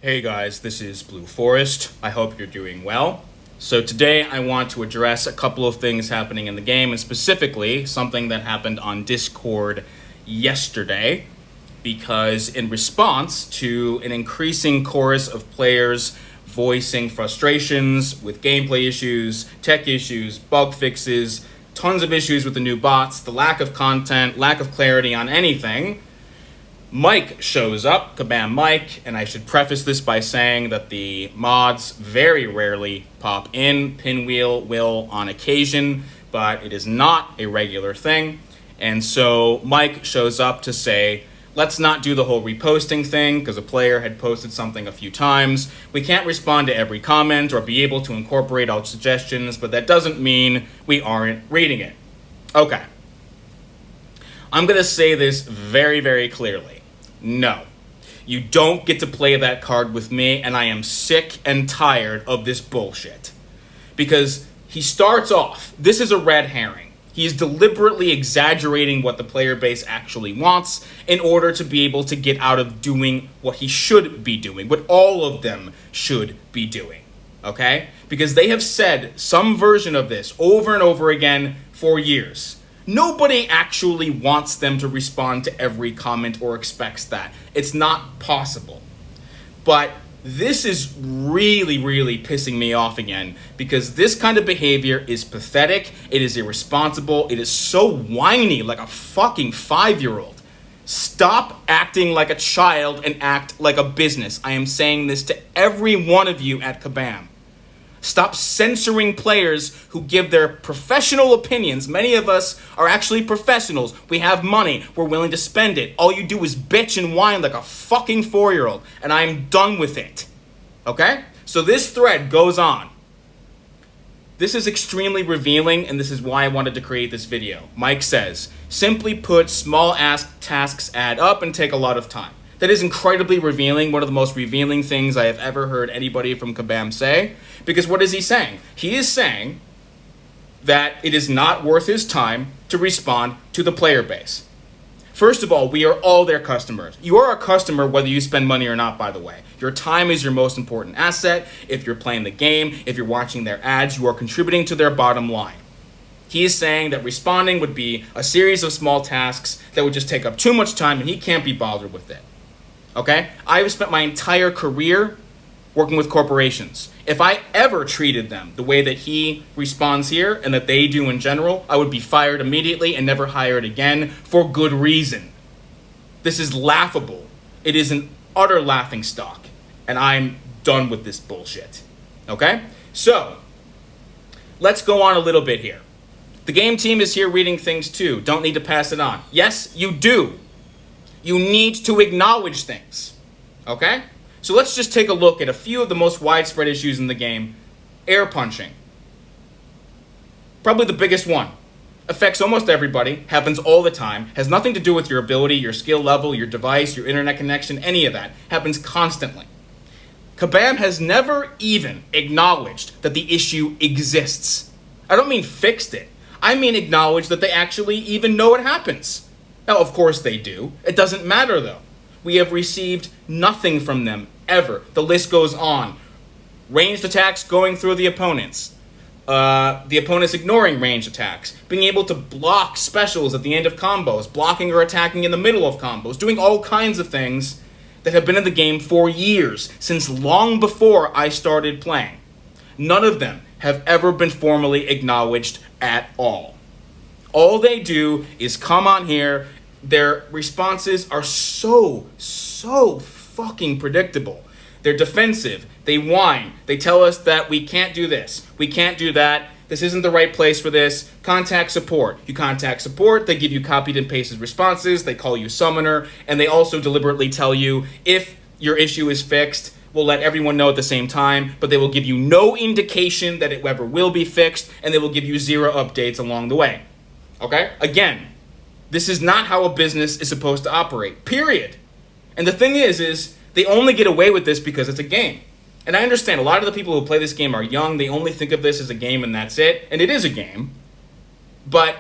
Hey guys, this is Blue Forest. I hope you're doing well. So today I want to address a couple of things happening in the game, and specifically something that happened on Discord yesterday, because in response to an increasing chorus of players voicing frustrations with gameplay issues, tech issues, bug fixes, tons of issues with the new bots, the lack of content, lack of clarity on anything, Mike shows up, Kabam Mike, and I should preface this by saying that the mods very rarely pop in. Pinwheel will on occasion, but it is not a regular thing. And so Mike shows up to say, let's not do the whole reposting thing, because a player had posted something a few times. We can't respond to every comment or be able to incorporate all suggestions, but that doesn't mean we aren't reading it. Okay. I'm going to say this very, very clearly. No, you don't get to play that card with me, and I am sick and tired of this bullshit. Because he starts off, this is a red herring. He is deliberately exaggerating what the player base actually wants in order to be able to get out of doing what he should be doing, what all of them should be doing, okay? Because they have said some version of this over and over again for years. Nobody actually wants them to respond to every comment or expects that. It's not possible. But this is really, really pissing me off again, because this kind of behavior is pathetic, it is irresponsible, it is so whiny, like a fucking 5-year-old. Stop acting like a child and act like a business. I am saying this to every one of you at Kabam. Stop censoring players who give their professional opinions. Many of us are actually professionals. We have money. We're willing to spend it. All you do is bitch and whine like a fucking 4-year-old. And I'm done with it. Okay? So this thread goes on. This is extremely revealing, and this is why I wanted to create this video. Mike says, simply put, small tasks add up and take a lot of time. That is incredibly revealing, one of the most revealing things I have ever heard anybody from Kabam say. Because what is he saying? He is saying that it is not worth his time to respond to the player base. First of all, we are all their customers. You are a customer whether you spend money or not, by the way. Your time is your most important asset. If you're playing the game, if you're watching their ads, you are contributing to their bottom line. He is saying that responding would be a series of small tasks that would just take up too much time, and he can't be bothered with it. Okay? I have spent my entire career working with corporations. If I ever treated them the way that he responds here and that they do in general, I would be fired immediately and never hired again for good reason. This is laughable. It is an utter laughingstock, and I'm done with this bullshit. Okay? So, let's go on a little bit here. The game team is here reading things too. Don't need to pass it on. Yes, you do. You need to acknowledge things, okay? So let's just take a look at a few of the most widespread issues in the game. Air punching. Probably the biggest one. Affects almost everybody, happens all the time, has nothing to do with your ability, your skill level, your device, your internet connection, any of that. Happens constantly. Kabam has never even acknowledged that the issue exists. I don't mean fixed it. I mean acknowledged that they actually even know it happens. Now, of course they do. It doesn't matter, though. We have received nothing from them, ever. The list goes on. Ranged attacks going through the opponents. The opponents ignoring ranged attacks. Being able to block specials at the end of combos. Blocking or attacking in the middle of combos. Doing all kinds of things that have been in the game for years, since long before I started playing. None of them have ever been formally acknowledged at all. All they do is come on here. Their responses are so fucking predictable. They're defensive. They whine. They tell us that we can't do this. We can't do that. This isn't the right place for this. Contact support. You contact support. They give you copied and pasted responses. They call you summoner. And they also deliberately tell you if your issue is fixed, we'll let everyone know at the same time, but they will give you no indication that it ever will be fixed, and they will give you 0 updates along the way. Okay? Again, this is not how a business is supposed to operate, period. And the thing is they only get away with this because it's a game. And I understand a lot of the people who play this game are young. They only think of this as a game and that's it. And it is a game. But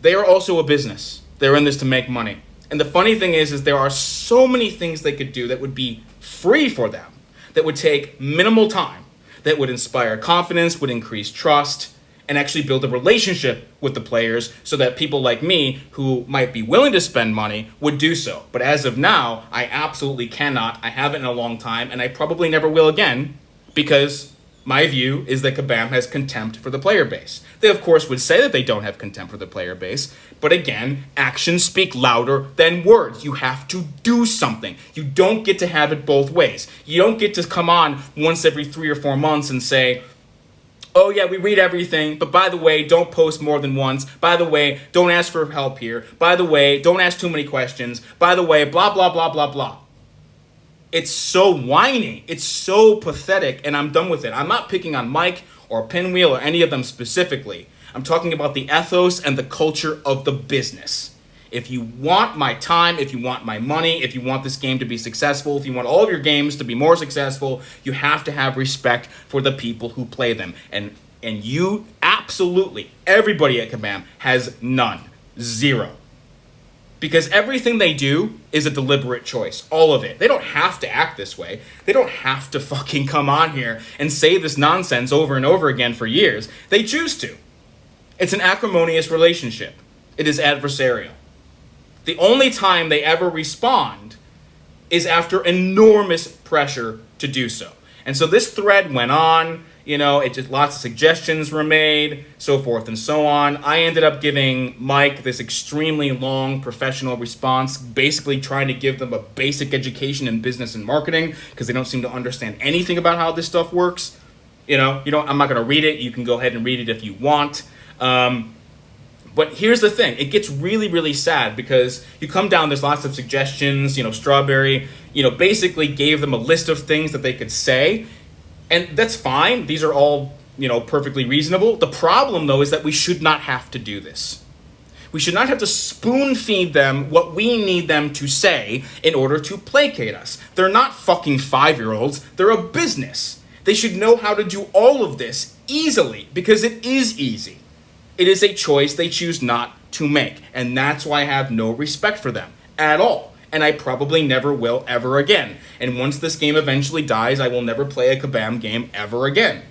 they are also a business. They're in this to make money. And the funny thing is there are so many things they could do that would be free for them. that would take minimal time, that would inspire confidence, would increase trust, and actually build a relationship with the players so that people like me who might be willing to spend money would do so. But as of now, I absolutely cannot. I haven't in a long time, and I probably never will again, because my view is that Kabam has contempt for the player base. They, of course, would say that they don't have contempt for the player base, but again, actions speak louder than words. You have to do something. You don't get to have it both ways. You don't get to come on once every 3 or 4 months and say, oh yeah, we read everything, but by the way, don't post more than once. By the way, don't ask for help here. By the way, don't ask too many questions. By the way, blah, blah, blah, blah, blah. It's so whiny. It's so pathetic, and I'm done with it. I'm not picking on Mike or Pinwheel or any of them specifically. I'm talking about the ethos and the culture of the business. If you want my time, if you want my money, if you want this game to be successful, if you want all of your games to be more successful, you have to have respect for the people who play them. And you, absolutely, everybody at Kabam has none. Zero. Because everything they do is a deliberate choice. All of it. They don't have to act this way. They don't have to fucking come on here and say this nonsense over and over again for years. They choose to. It's an acrimonious relationship. It is adversarial. The only time they ever respond is after enormous pressure to do so. And so this thread went on, it just lots of suggestions were made, so forth and so on. I ended up giving Mike this extremely long professional response, basically trying to give them a basic education in business and marketing because they don't seem to understand anything about how this stuff works. I'm not going to read it. You can go ahead and read it if you want. But here's the thing. It gets really, really sad because you come down, there's lots of suggestions, Strawberry, basically gave them a list of things that they could say. And that's fine. These are all, perfectly reasonable. The problem, though, is that we should not have to do this. We should not have to spoon feed them what we need them to say in order to placate us. They're not fucking 5-year-olds. They're a business. They should know how to do all of this easily because it is easy. It is a choice they choose not to make, and that's why I have no respect for them at all, and I probably never will ever again. And once this game eventually dies, I will never play a Kabam game ever again,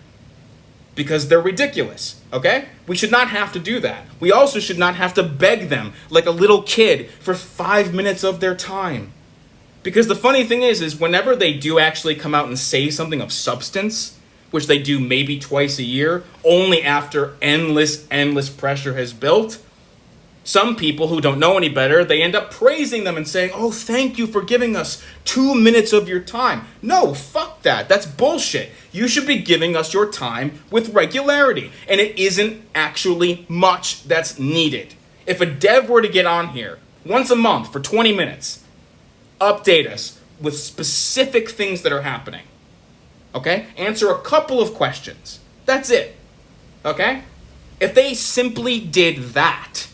because they're ridiculous, okay? We should not have to do that. We also should not have to beg them like a little kid for 5 minutes of their time. Because the funny thing is whenever they do actually come out and say something of substance, which they do maybe twice a year, only after endless pressure has built, some people who don't know any better, they end up praising them and saying, oh, thank you for giving us 2 minutes of your time. No, fuck that. That's bullshit. You should be giving us your time with regularity, and it isn't actually much that's needed. If a dev were to get on here once a month for 20 minutes, update us with specific things that are happening, okay? Answer a couple of questions. That's it, okay? If they simply did that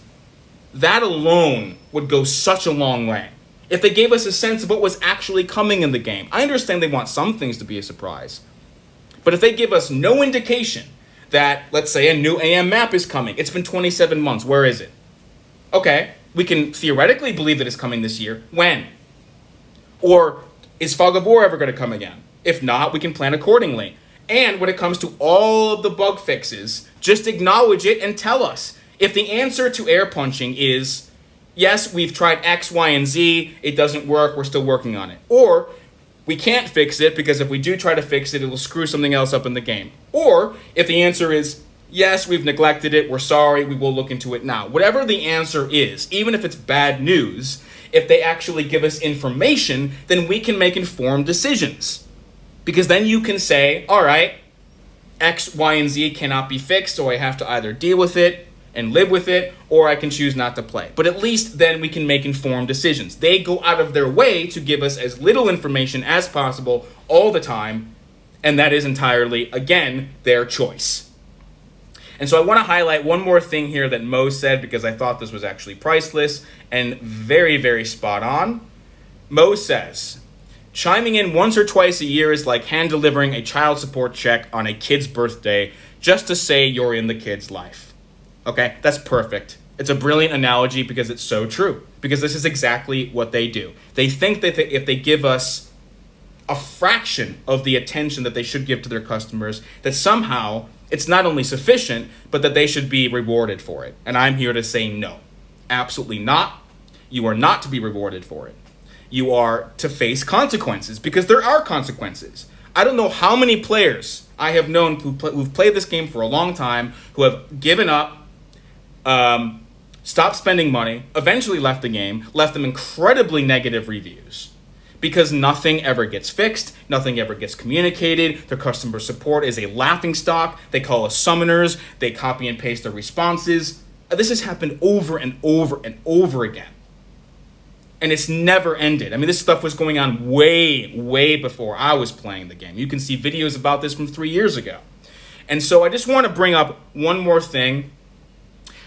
alone would go such a long way. If they gave us a sense of what was actually coming in the game. I understand they want some things to be a surprise. But if they give us no indication that, let's say, a new AM map is coming. It's been 27 months. Where is it? Okay, we can theoretically believe that it's coming this year. When? Or is Fog of War ever going to come again? If not, we can plan accordingly. And when it comes to all of the bug fixes, just acknowledge it and tell us. If the answer to air punching is, yes, we've tried X, Y, and Z, it doesn't work, we're still working on it. Or, we can't fix it because if we do try to fix it, it'll screw something else up in the game. Or, if the answer is, yes, we've neglected it, we're sorry, we will look into it now. Whatever the answer is, even if it's bad news, if they actually give us information, then we can make informed decisions. Because then you can say, all right, X, Y, and Z cannot be fixed, so I have to either deal with it and live with it, or I can choose not to play. But at least then we can make informed decisions. They go out of their way to give us as little information as possible all the time, and that is entirely, again, their choice. And so I want to highlight one more thing here that Mo said, because I thought this was actually priceless and very, very spot on. Mo says, chiming in once or twice a year is like hand delivering a child support check on a kid's birthday just to say you're in the kid's life. Okay, that's perfect. It's a brilliant analogy because it's so true. Because this is exactly what they do. They think that if they give us a fraction of the attention that they should give to their customers, that somehow it's not only sufficient, but that they should be rewarded for it. And I'm here to say no. Absolutely not. You are not to be rewarded for it. You are to face consequences, because there are consequences. I don't know how many players I have known who've played this game for a long time, who have given up, stopped spending money, eventually left the game, left them incredibly negative reviews. Because nothing ever gets fixed, nothing ever gets communicated, their customer support is a laughingstock, they call us summoners, they copy and paste their responses. This has happened over and over and over again. And it's never ended. I mean, this stuff was going on way, way before I was playing the game. You can see videos about this from 3 years ago. And so I just want to bring up one more thing.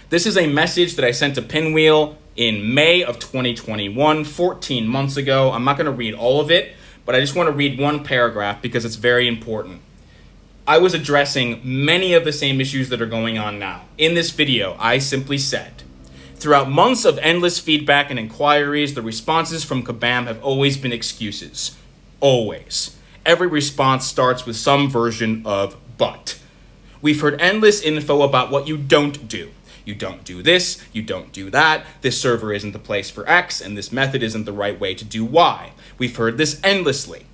This is a message that I sent to Pinwheel in May of 2021, 14 months ago. I'm not going to read all of it, but I just want to read one paragraph because it's very important. I was addressing many of the same issues that are going on now. In this video, I simply said, throughout months of endless feedback and inquiries, the responses from Kabam have always been excuses. Always. Every response starts with some version of but. We've heard endless info about what you don't do. You don't do this, you don't do that, this server isn't the place for X, and this method isn't the right way to do Y. We've heard this endlessly.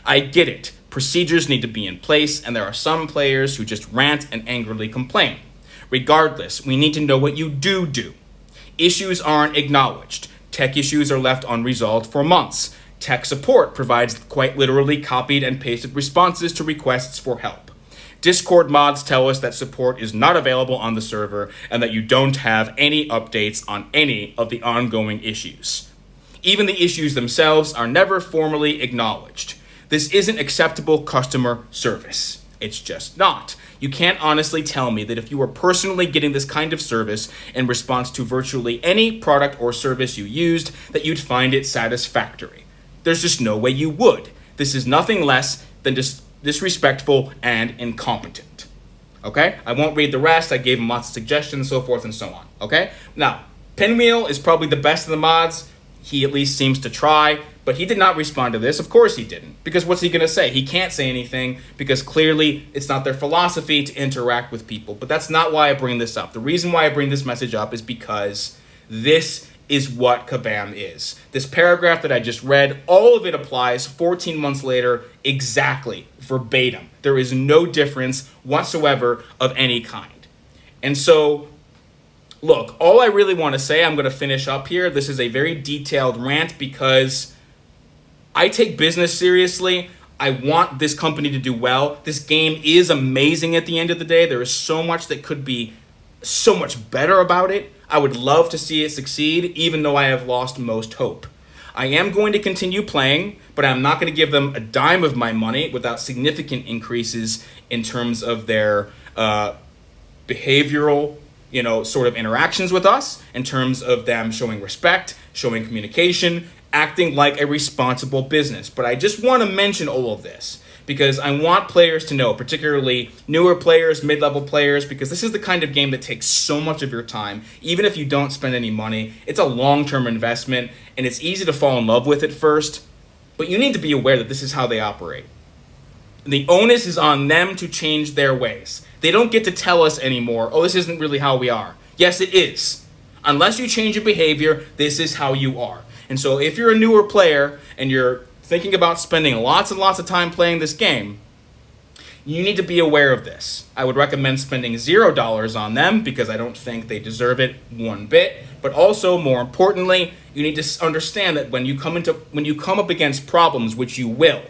I get it. Procedures need to be in place, and there are some players who just rant and angrily complain. Regardless, we need to know what you do. Issues aren't acknowledged. Tech issues are left unresolved for months. Tech support provides quite literally copied and pasted responses to requests for help. Discord mods tell us that support is not available on the server and that you don't have any updates on any of the ongoing issues. Even the issues themselves are never formally acknowledged. This isn't acceptable customer service. It's just not. You can't honestly tell me that if you were personally getting this kind of service in response to virtually any product or service you used, that you'd find it satisfactory. There's just no way you would. This is nothing less than disrespectful and incompetent. Okay? I won't read the rest. I gave him lots of suggestions, so forth and so on. Okay? Now, Pinwheel is probably the best of the mods. He at least seems to try, but he did not respond to this. Of course he didn't, because what's he going to say? He can't say anything because clearly it's not their philosophy to interact with people. But that's not why I bring this up. The reason why I bring this message up is because this is what Kabam is. This paragraph that I just read, all of it applies 14 months later exactly, verbatim. There is no difference whatsoever of any kind. And so, look, all I really want to say, I'm going to finish up here. This is a very detailed rant because I take business seriously. I want this company to do well. This game is amazing at the end of the day. There is so much that could be so much better about it. I would love to see it succeed, even though I have lost most hope. I am going to continue playing, but I'm not going to give them a dime of my money without significant increases in terms of their behavioral, sort of interactions with us, in terms of them showing respect, showing communication, acting like a responsible business. But I just want to mention all of this because I want players to know, particularly newer players, mid-level players, because this is the kind of game that takes so much of your time. Even if you don't spend any money, it's a long-term investment, and it's easy to fall in love with it first. But you need to be aware that this is how they operate. The onus is on them to change their ways. They don't get to tell us anymore, oh, this isn't really how we are. Yes, it is. Unless you change your behavior, this is how you are. And so if you're a newer player and you're thinking about spending lots and lots of time playing this game, you need to be aware of this. I would recommend spending $0 on them because I don't think they deserve it one bit. But also, more importantly, you need to understand that when you come up against problems, which you will,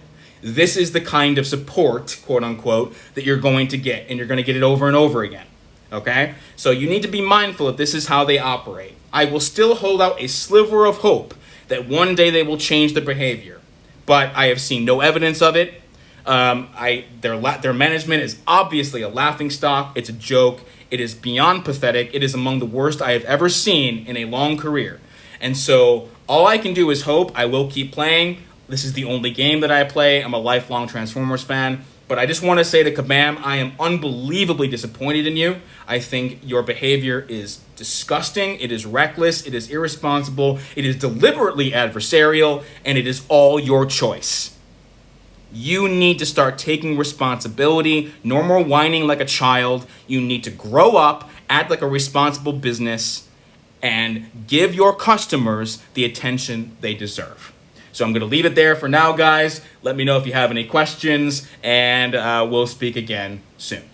this is the kind of support, quote unquote, that you're going to get, and you're going to get it over and over again. Okay? So you need to be mindful that this is how they operate. I will still hold out a sliver of hope that one day they will change their behavior. But I have seen no evidence of it. Their management is obviously a laughingstock. It's a joke. It is beyond pathetic. It is among the worst I have ever seen in a long career. And so all I can do is hope. I will keep playing. This is the only game that I play. I'm a lifelong Transformers fan. But I just want to say to Kabam, I am unbelievably disappointed in you. I think your behavior is disgusting. It is reckless. It is irresponsible. It is deliberately adversarial. And it is all your choice. You need to start taking responsibility. No more whining like a child. You need to grow up, act like a responsible business, and give your customers the attention they deserve. So I'm going to leave it there for now, guys. Let me know if you have any questions, and we'll speak again soon.